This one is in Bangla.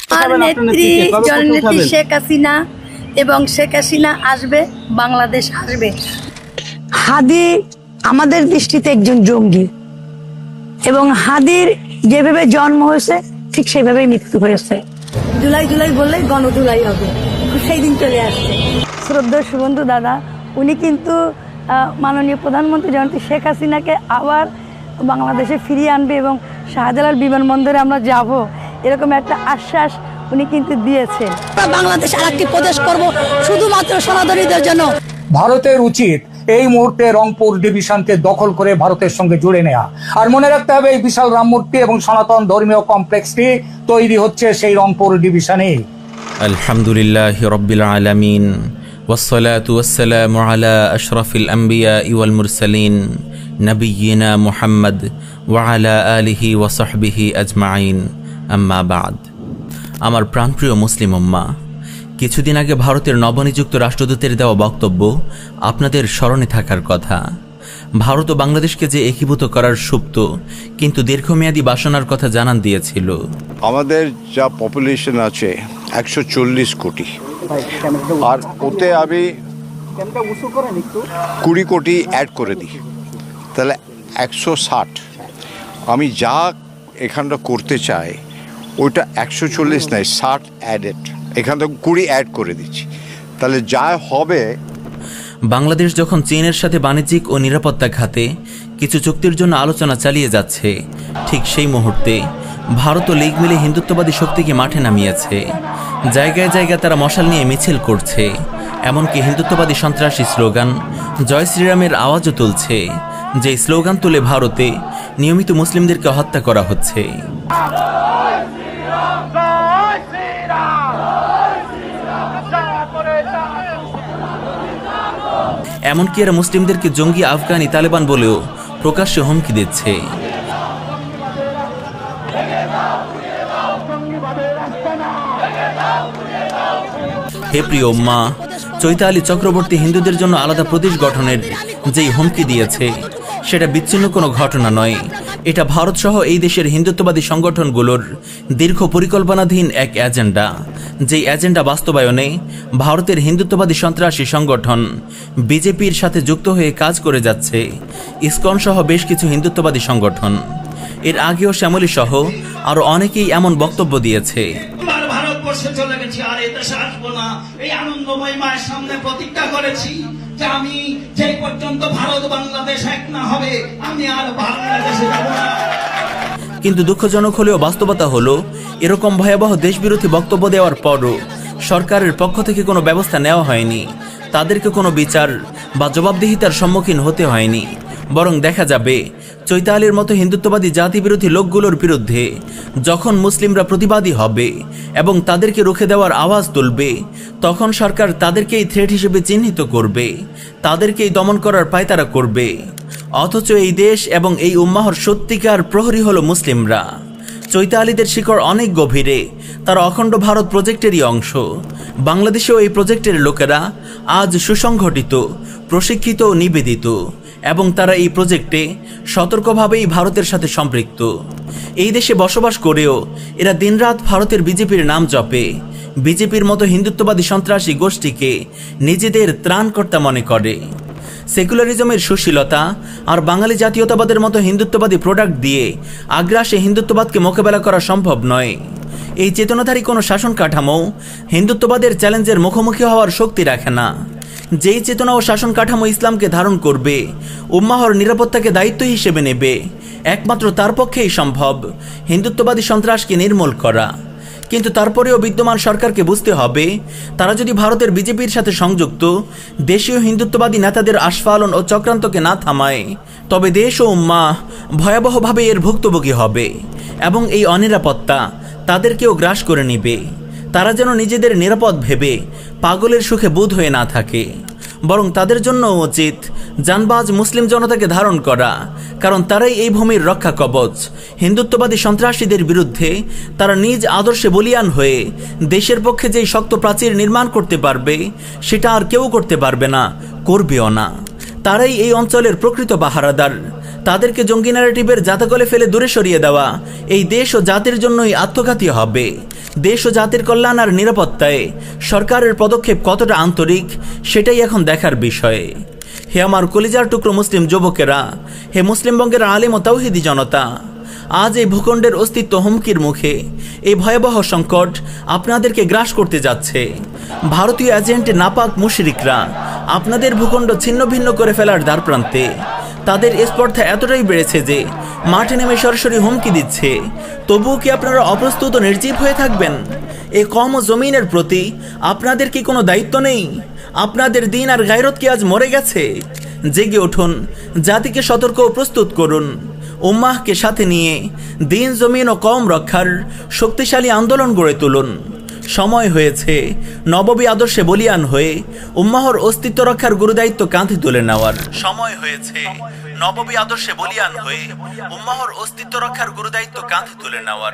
আর নেত্রী জননেত্রী শেখ হাসিনা এবং শেখ হাসিনা আসবে, বাংলাদেশ আসবে। হাদি আমাদের দৃষ্টিতে একজন জঙ্গি এবং হাদির যেভাবে জন্ম হয়েছে ঠিক সেভাবেই মৃত্যু হয়েছে। জুলাই জুলাই বললে গণজুলাই হবে, সেই দিন চলে আসছে। শ্রদ্ধা শুভেন্দু দাদা উনি কিন্তু মাননীয় প্রধানমন্ত্রী জননেত্রী শেখ হাসিনাকে আবার বাংলাদেশে ফিরিয়ে আনবে এবং শাহজালাল বিমানবন্দরে আমরা যাব, এরকম একটা আশ্বাস উনি কিন্তু দিয়েছেন। বাংলাদেশ আরেকটি প্রদেশ করব শুধুমাত্র সনাতনীদের জন্য। ভারতের উচিত এই মুহূর্তে রংপুর ডিভিশনকে দখল করে ভারতের সঙ্গে জুড়ে নেওয়া। আর মনে রাখতে হবে এই বিশাল রাম মূর্তি এবং সনাতন ধর্মীয় কমপ্লেক্সটি তৈরি হচ্ছে সেই রংপুর ডিভিশনে। আলহামদুলিল্লাহ রাব্বিল আলামিন ওয়াসসালাতু ওয়াসসালামু আলা আশরাফিল আম্বিয়াই ওয়াল মুরসালিন নবিয়িনা মুহাম্মদ ওয়া আলা আলিহি ওয়া সাহবিহি আজমাইন, আম্মা বাদ। আমার প্রাণপ্রিয় মুসলিম উম্মাহ, কিছুদিন আগে ভারতের নবনিযুক্ত রাষ্ট্রদূতের দেওয়া বক্তব্য আপনাদের স্মরণে থাকার কথা। ভারত ও বাংলাদেশকে যে একীভূত করার সুপ্ত কিন্তু দীর্ঘমেয়াদী বাসনার কথা জানান দিয়েছিল। আমাদের যা পপুলেশন আছে 140 কোটি, আর ওতে আমি 20 কোটি অ্যাড করে দিই, তাহলে 160। আমি যা এখানটা করতে চাই ওইটা 140 নয়, 60 অ্যাডেড, এখান থেকে 20 অ্যাড করে দিচ্ছি, তাহলে যা হবে। বাংলাদেশ যখন চীনের সাথে বাণিজ্যিক ও নিরাপত্তা খাতে কিছু চুক্তির জন্য আলোচনা চালিয়ে যাচ্ছে, ঠিক সেই মুহূর্তে ভারত ও লীগ মিলে হিন্দুত্ববাদী শক্তিকে মাঠে নামিয়েছে। জায়গায় জায়গায় তারা মশাল নিয়ে মিছিল করছে, এমনকি হিন্দুত্ববাদী সন্ত্রাসী স্লোগান জয় শ্রীরামের আওয়াজও তুলছে, যে স্লোগান তুলে ভারতে নিয়মিত মুসলিমদেরকে হত্যা করা হচ্ছে। এমনকি এরা মুসলিমদেরকে জঙ্গি আফগানি তালেবান বলেও প্রকাশ্যে হুমকি দিচ্ছে। হে প্রিয় উম্মাহ, চৈতালি চক্রবর্তী হিন্দুদের জন্য আলাদা প্রদেশ গঠনের যেই হুমকি দিয়েছে সেটা বিচ্ছিন্ন কোনো ঘটনা নয়, এটা ভারত সহ এই দেশের হিন্দুত্ববাদী সংগঠনগুলোর দীর্ঘ পরিকল্পনাধীন এক এজেন্ডা, যেই এজেন্ডা বাস্তবায়নে ভারতের হিন্দুত্ববাদী সন্ত্রাসী সংগঠন বিজেপির সাথে যুক্ত হয়ে কাজ করে যাচ্ছে ইসকন সহ বেশ কিছু হিন্দুত্ববাদী সংগঠন। এর আগেও শ্যামলী সহ আরো অনেকেই এমন বক্তব্য দিয়েছে। ভারতবর্ষে চলে গেছি, আর এই দেশে আসবো না। এই আনন্দময় মায়ের সামনে প্রতিজ্ঞা করেছি যে আমি যে পর্যন্ত ভারত বাংলাদেশ এক না হবে আমি আর বাংলাদেশে যাব না। কিন্তু দুঃখজনক হলেও বাস্তবতা হলো, এরকম ভয়াবহ দেশবিরোধী বক্তব্য দেওয়ার পরও সরকারের পক্ষ থেকে কোনো ব্যবস্থা নেওয়া হয়নি, তাদেরকে কোনো বিচার বা জবাবদিহিতার সম্মুখীন হতে হয়নি। বরং দেখা যাবে চৈতালির মতো হিন্দুত্ববাদী জাতিবিরোধী লোকগুলোর বিরুদ্ধে যখন মুসলিমরা প্রতিবাদী হবে এবং তাদেরকে রুখে দেওয়ার আওয়াজ তুলবে, তখন সরকার তাদেরকেই থ্রেট হিসেবে চিহ্নিত করবে, তাদেরকেই দমন করার পায়তারা করবে। অথচ এই দেশ এবং এই উম্মাহর সত্যিকার প্রহরী হলো মুসলিমরা। চৈতালিদের শিকড় অনেক গভীরে, তারা অখণ্ড ভারত প্রজেক্টেরই অংশ। বাংলাদেশেও এই প্রজেক্টের লোকেরা আজ সুসংগঠিত, প্রশিক্ষিত ও নিবেদিত, এবং তারা এই প্রজেক্টে সতর্কভাবেই ভারতের সাথে সম্পৃক্ত। এই দেশে বসবাস করেও এরা দিনরাত ভারতের বিজেপির নাম জপে, বিজেপির মতো হিন্দুত্ববাদী সন্ত্রাসী গোষ্ঠীকে নিজেদের ত্রাণকর্তা মনে করে। সেকুলারিজমের সুশীলতা আর বাঙালি জাতীয়তাবাদের মতো হিন্দুত্ববাদী প্রোডাক্ট দিয়ে আগ্রাসে হিন্দুত্ববাদকে মোকাবেলা করা সম্ভব নয়। এই চেতনাধারী কোনো শাসন কাঠামো হিন্দুত্ববাদের চ্যালেঞ্জের মুখোমুখি হওয়ার শক্তি রাখে না। যেই চেতনা ও শাসন কাঠামো ইসলামকে ধারণ করবে, উম্মাহর নিরাপত্তাকে দায়িত্ব হিসেবে নেবে, একমাত্র তার পক্ষেই সম্ভব হিন্দুত্ববাদী সন্ত্রাসকে নির্মূল করা। কিন্তু তারপরেও বিদ্যমান সরকারকে বুঝতে হবে, তারা যদি ভারতের বিজেপির সাথে সংযুক্ত দেশীয় হিন্দুত্ববাদী নেতাদের আস্ফালন ও চক্রান্তকে না থামায়, তবে দেশ ও উম্মাহ ভয়াবহভাবে এর ভুক্তভোগী হবে এবং এই অনিরাপত্তা তাদেরকেও গ্রাস করে নেবে। তারা যেন নিজেদের নিরাপদ ভেবে পাগলের সুখে বুঁদ হয়ে না থাকে, বরং তাদের জন্য উচিত জানবাজ মুসলিম জনতাকে ধারণ করা, কারণ তারাই এই ভূমির রক্ষা কবচ। হিন্দুত্ববাদী সন্ত্রাসীদের বিরুদ্ধে তারা নিজ আদর্শে বলিয়ান হয়ে দেশের পক্ষে যেই শক্ত প্রাচীর নির্মাণ করতে পারবে, সেটা আর কেউ করতে পারবে না, করবেও না। তারাই এই অঞ্চলের প্রকৃত পাহারাদার। তাদেরকে জঙ্গি ন্যারেটিভের জাতাকলে ফেলে দূরে সরিয়ে দেওয়া এই দেশ ও জাতির জন্যই আত্মঘাতী হবে। দেশ ও জাতির কল্যাণ আর নিরাপত্তায় সরকারের পদক্ষেপ কতটা আন্তরিক সেটাই এখন দেখার বিষয়। হে আমার কলিজার টুকরো মুসলিম যুবকেরা, হে মুসলিমবঙ্গের আলেম ও তাওহীদি জনতা, আজ এই ভূখণ্ডের অস্তিত্ব হুমকির মুখে। এই ভয়াবহ সংকট আপনাদেরকে গ্রাস করতে যাচ্ছে। ভারতীয় এজেন্ট নাপাক মুশরিকরা আপনাদের ভূখণ্ড ছিন্ন ভিন্ন করে ফেলার দ্বারপ্রান্তে। তাদের স্পর্ধা এতটাই বেড়েছে যে মাঠে নেমে সরাসরি হুমকি দিচ্ছে। তবুও কি আপনারা অপ্রস্তুত ও নির্জীব হয়ে থাকবেন? এই কম ও জমিনের প্রতি আপনাদের কি কোনো দায়িত্ব নেই? আপনাদের দিন আর গায়রত কি আজ মরে গেছে? জেগে উঠুন, জাতিকে সতর্ক ও প্রস্তুত করুন। উম্মাহকে সাথে নিয়ে দিন, জমিন ও কম রক্ষার শক্তিশালী আন্দোলন গড়ে তুলুন। সময় হয়েছে নববী আদর্শে বলিয়ান হয়ে উম্মাহর অস্তিত্ব রক্ষার গুরুদায়িত্ব কাঁধে তুলে নেওয়ার। সময় হয়েছে নববী আদর্শে বলিয়ান হয়ে উম্মাহর অস্তিত্ব রক্ষার গুরুদায়িত্ব কাঁধে তুলে নেওয়ার।